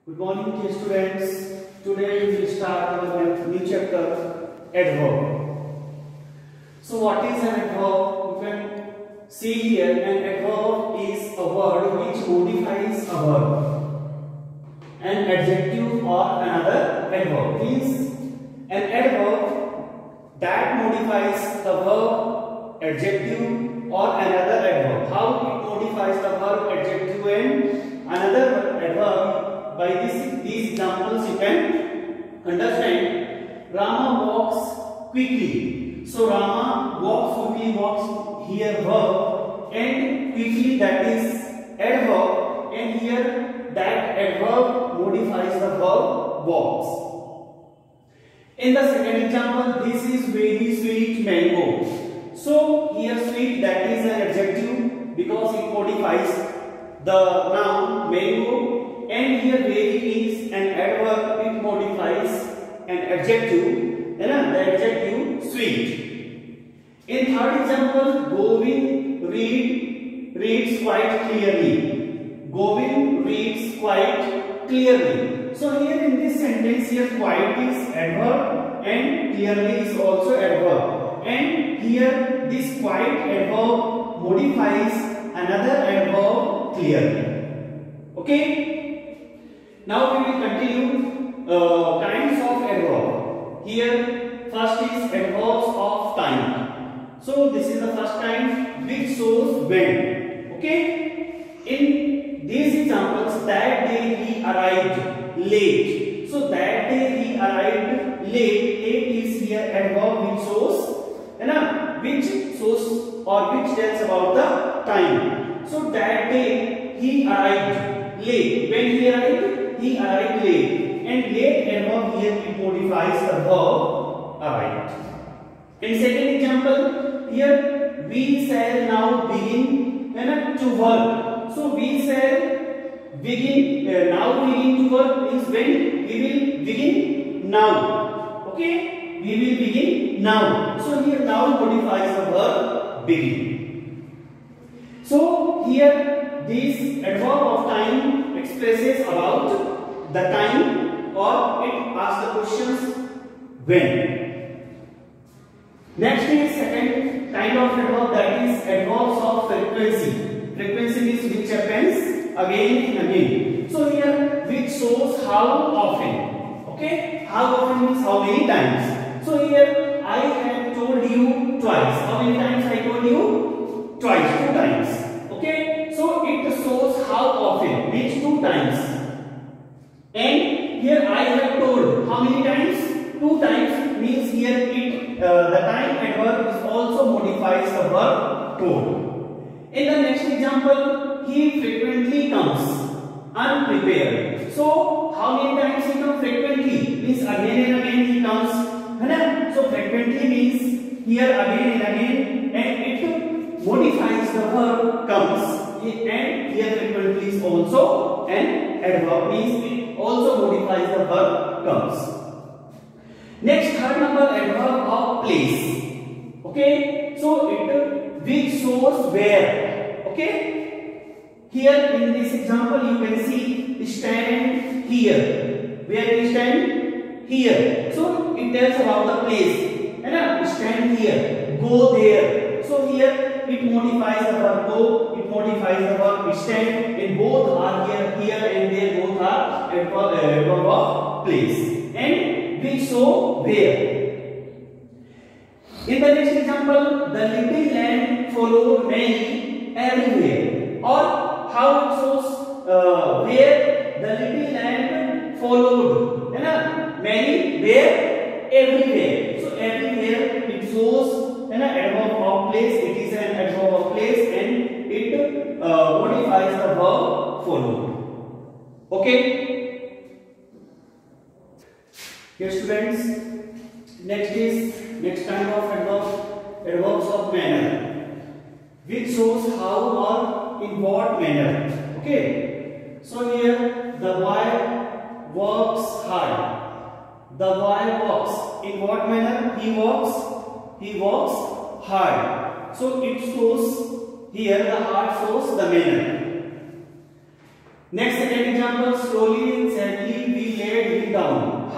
Good morning, dear students. Today we will start our new chapter, adverb. So, what is an adverb? You can see here, an adverb is a word which modifies a verb. An adjective or another adverb means an adverb that modifies the verb, adjective or another adverb. How it modifies the verb, adjective and another adverb? By these examples you can understand. Rama walks quickly. So Rama walks quickly, walks here verb, and quickly that is adverb, and here that adverb modifies the verb walks. In the second example, this is very sweet mango. So here sweet that is an adjective because it modifies the noun mango. And here very is an adverb, it modifies an adjective, the adjective sweet. In third example, Govind reads quite clearly. Govind reads quite clearly. So here in this sentence, here quite is adverb and clearly is also adverb. And here this quite adverb modifies another adverb clearly. Okay. Now we will continue kinds of adverb. Here first is adverbs of time. So this is the first kind which shows when. Okay. In these examples, that day he arrived late. So that day he arrived late. Late is here adverb which shows or which tells about the time. So that day he arrived late. When he arrived? He arrived late, and late adverb here it modifies the verb arrived. In second example, here we shall now begin to work. So we shall begin now begin to work means when we will begin now. Okay, we will begin now. So here now modifies the verb begin. So here this adverb of time expresses about the time or it asks the questions when. Next is second kind of adverb, that is adverbs of frequency. Frequency means which happens again and again. So here which shows how often. Okay, how often means how many times. So here I have told you twice. How many times I told you? Twice, 2 times. Okay, so it shows how often, means 2 times. And here I have told how many times? 2 times means here it the time adverb is also modifies the verb told. In the next example, he frequently comes unprepared. So how many times he comes frequently? Means again and again he comes. So frequently means here again and again, and it modifies the verb comes. And here frequently is also an adverb, means it also modifies the verb comes. Next, third number, adverb of place. Okay, so it which shows where. Okay, here in this example you can see stand here. Where we stand? Here. So it tells about the place. Stand here. Go there. So here it modifies the verb go, it modifies the verb stand, and both are here and there, both are adverb of place. And which show where. In the next example, the little lamb followed many everywhere. Or how it shows where the little lamb followed many where everywhere. So everywhere it shows an adverb of place. It is an adverb of place and it modifies the verb followed. Okay. Here students, next kind of adverbs of manner, which shows how or in what manner. Okay. So here the boy works hard. The boy walks. In what manner? He walks hard. So it shows here the hard shows the manner. Next second example, slowly and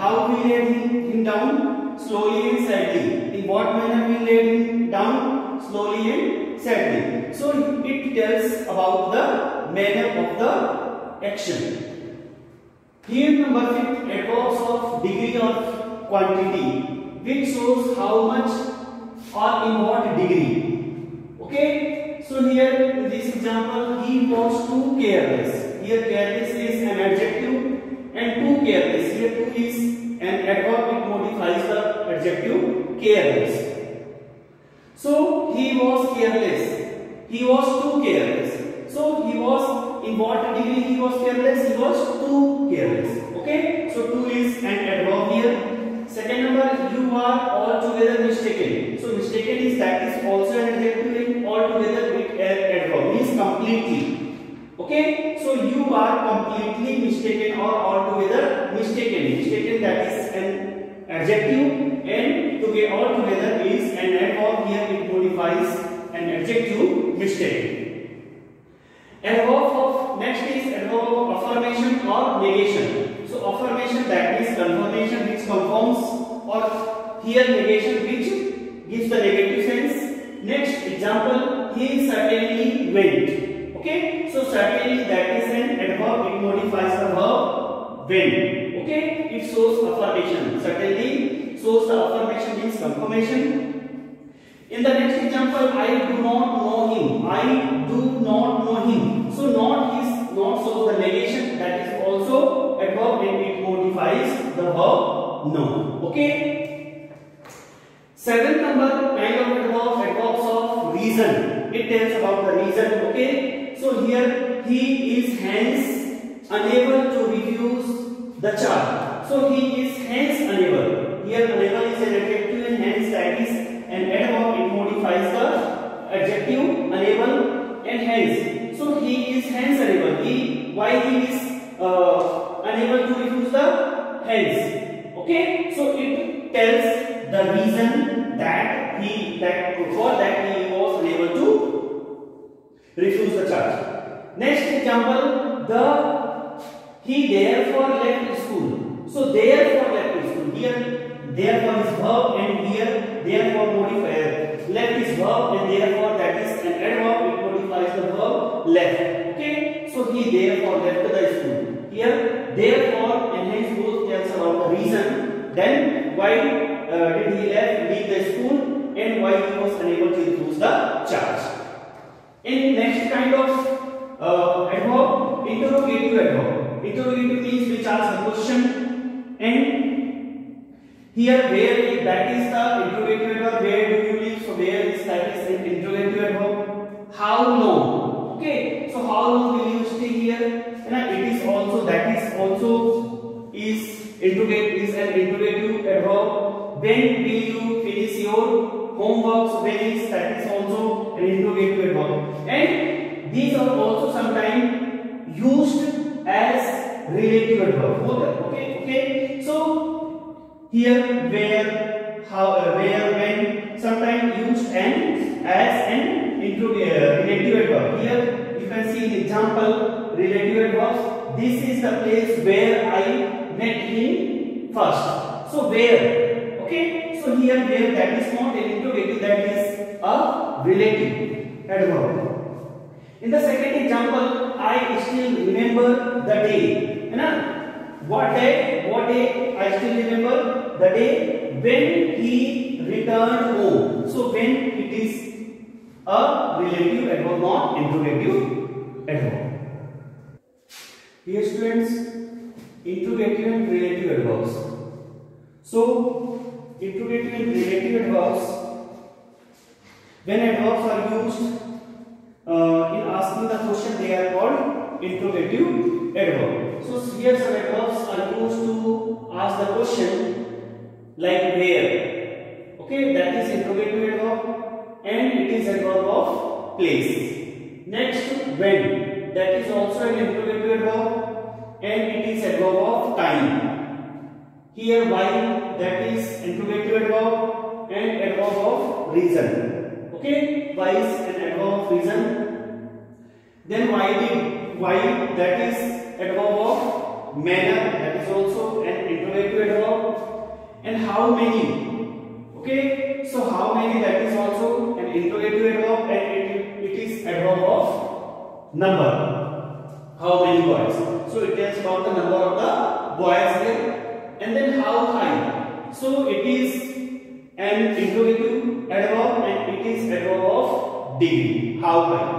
how we laid him down? Slowly and sadly. In what manner we laid him down? Slowly and sadly. So it tells about the manner of the action. Here number 5, adverbs of degree or quantity, which shows how much or in what degree. Okay. So here in this example, he was too careless. Here careless is an adjective and too careless. Here too is an adverb, it modifies the adjective careless. So he was careless. He was too careless. So he was, in what degree he was careless? He was too careless. Okay. So too is an adverb here. Second number, you are altogether mistaken. So mistaken is, that is also an adjective, and altogether it adverb means completely. Okay. So you are completely mistaken or altogether mistaken. Mistaken, that is an adjective, and to get altogether is an adverb. Here it modifies an adjective mistaken. Adverb of next is adverb of affirmation or negation. So affirmation, that is confirmation which confirms, or here negation which gives the negative sense. Next example, he certainly went. Okay. So certainly, that is an adverb, it modifies the verb went. Okay. It shows affirmation. Certainly shows the affirmation means confirmation. In the next example, I do not know him. I do not know him. So not shows the negation, that is also adverb, and it modifies the verb no. Okay. Seventh number, kind of adverbs of reason. It tells about the reason. Okay. So here he is hence unable to refuse the charge. So he is hence unable. Here unable is an adjective, and hence that is an adverb, it modifies the adjective unable and hence. So he is hence unable. Why he is unable to refuse the hence. Okay. So it tells the reason that he was unable to refuse the charge. Next example, he therefore left school. So therefore left school. Here therefore is verb, and here therefore modifier. Left is verb, and therefore that is an adverb, it modifies the verb left. Okay. So he therefore left the school. Here therefore and hence both tells about the reason. Then why did he leave the school, and why he was unable to refuse the charge. In next kind of adverb, interrogative adverb. Interrogative means which asks a question, and here where, that is the interrogative adverb. Where do you live? So where is, that is an interrogative adverb. How long? Okay. So how long will you stay here? And it is also, that is also is interrogative, is an interrogative adverb. When will you finish your homework? So when is, that is also an interrogative adverb. And these are also sometimes used as relative adverb. Okay. So here where, how, where, when, sometimes used as an relative adverb. Here you can see the example relative adverbs. This is the place where I met him first. So where. Okay. So here where, that is not an interrogative, that is a relative adverb. In the second example, I still remember the day. What day I still remember? The day when he returned home. So when, it is a relative adverb, not interrogative adverb. Here students, interrogative and relative adverbs. So interrogative and relative adverbs, when adverbs are used in asking the question, they are called interrogative adverb. So here some adverbs are used to ask the question, like where. Okay, that is interrogative adverb, and it is adverb of place. Next, when, that is also an interrogative adverb, and it is adverb of time. Here why, that is interrogative adverb and adverb of reason. Okay, why is an adverb of reason. Then why, that is adverb of manner, that is also an interrogative adverb. And how many? Okay, so how many, that is also an interrogative adverb, and it is adverb of number. How many boys? So it tells about the number of the boys there. And then how high? So it is an interrogative adverb and it is adverb of degree. How high?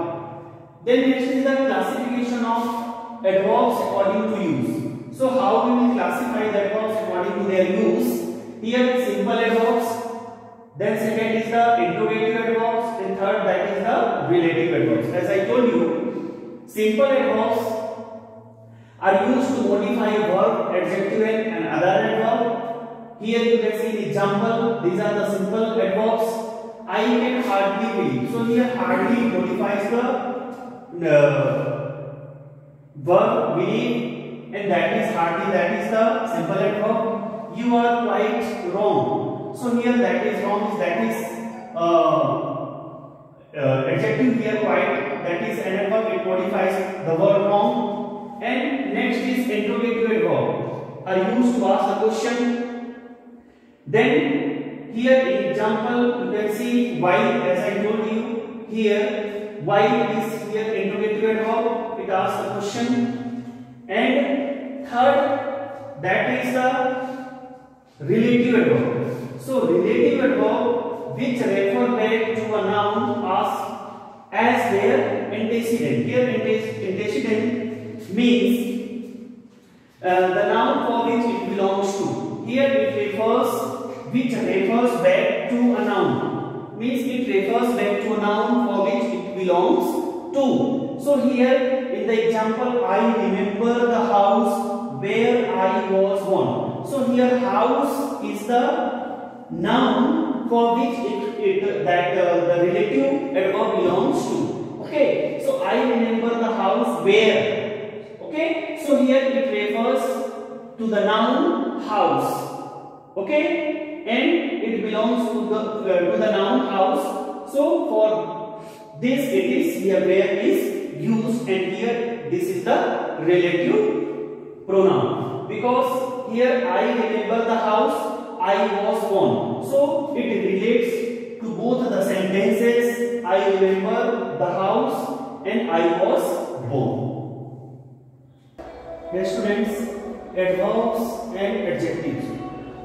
Then next is the classification of adverbs according to use. So how we will classify the adverbs according to their use? Here simple adverbs. Then second is the interrogative adverbs, and third that is the relative adverbs. As I told you, simple adverbs are used to modify a verb, adjective and other adverb. Here you can see the example. These are the simple adverbs. I can hardly believe. So here hardly modifies the verb believe, and that is hardly, that is the simple adverb. You are quite wrong. So here that is wrong, that is adjective here quite, that is an adverb, it modifies the word wrong. And next is interrogative adverb are used to ask a question. Then here in example you can see why, as I told you here, why is here interrogative adverb, it asks a question. And third, that is the relative adverb. So relative adverb which refer back to a noun asked as their antecedent. Here antecedent means the noun for which it belongs to. Here it refers, which refers back to a noun, means it refers back to a noun for which it belongs to. So here in the example, I remember the house where I was born. So here house is the noun for which the relative adverb belongs to. Okay, so I remember the house where. Okay, so here it refers to the noun house. Okay, and it belongs to the noun house. So for this it is here where is used, and here this is the relative pronoun, because here I remember the house I was born. So it relates to both the sentences I remember the house and I was born. Dear students, adverbs and adjectives.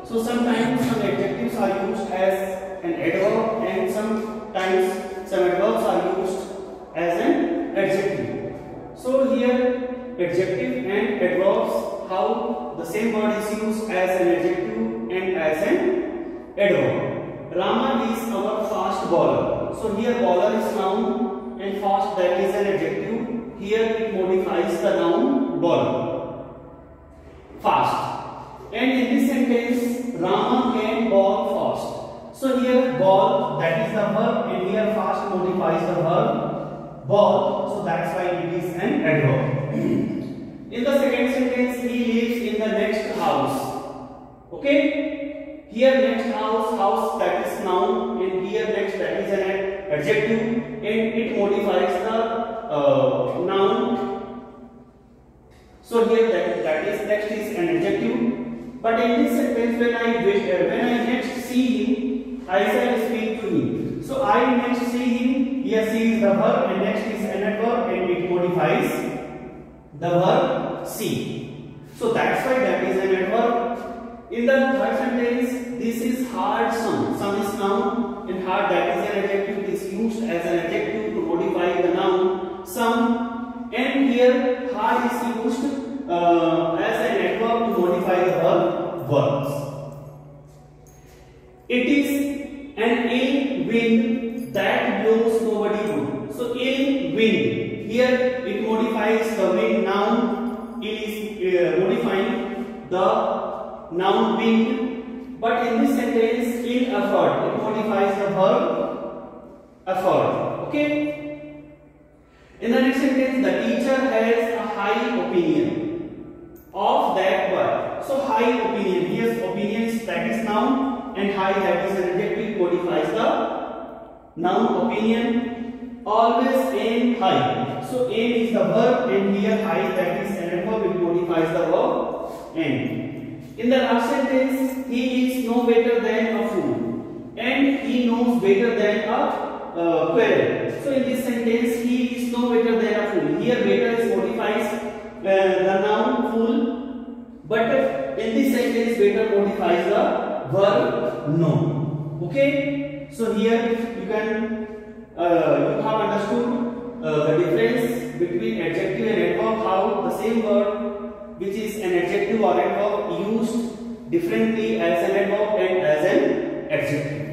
So sometimes some adjectives are used as an adverb and sometimes some adverbs are used as an adjective. So here adjective and adverbs, how the same word is used as an adjective and as an adverb. Rama is our fast bowler. So here bowler is noun and fast, that is an adjective. Here it modifies the noun bowler. Fast. And in this sentence, Rama can bowl fast. So here bowl, that is the verb, and here fast modifies the verb bowl. So that's why it is an adverb. In the second sentence, he lives in the next house. Okay, here next house that is noun, and here next that is an adjective, and it modifies the noun. So here that is next is an adjective. But in this sentence, when I next see him, I shall speak to him. So I next see him. Here see is the verb, and next is an adverb, and it modifies the verb see. So that's why that is an adverb. In the third sentence, this is hard sum. Sum is noun, and hard, that is an adjective. It is used as an adjective to modify the noun sum. And here hard is used as an adverb to modify the verb verbs. It is an ill wind that blows nobody good. So ill wind. Here it modifies the wind noun. It is modifying the noun wind, but in this sentence ill effort, it modifies the verb effort. Okay, in the next sentence, the teacher has a high opinion of that boy. So high opinion, here's opinions, that is noun, and high, that is an adjective, modifies the noun opinion. Always aim high. So aim is the verb, and here high, that is an adverb, it modifies the verb aim. In the last sentence, he is no better than a quarrel. So in this sentence, he is no better than a fool. Here better is modifies the noun fool, but in this sentence better modifies the verb no. Okay, so here you have understood the difference between adjective and adverb, how the same word which is an adjective or adverb used differently as an adverb and as an adjective.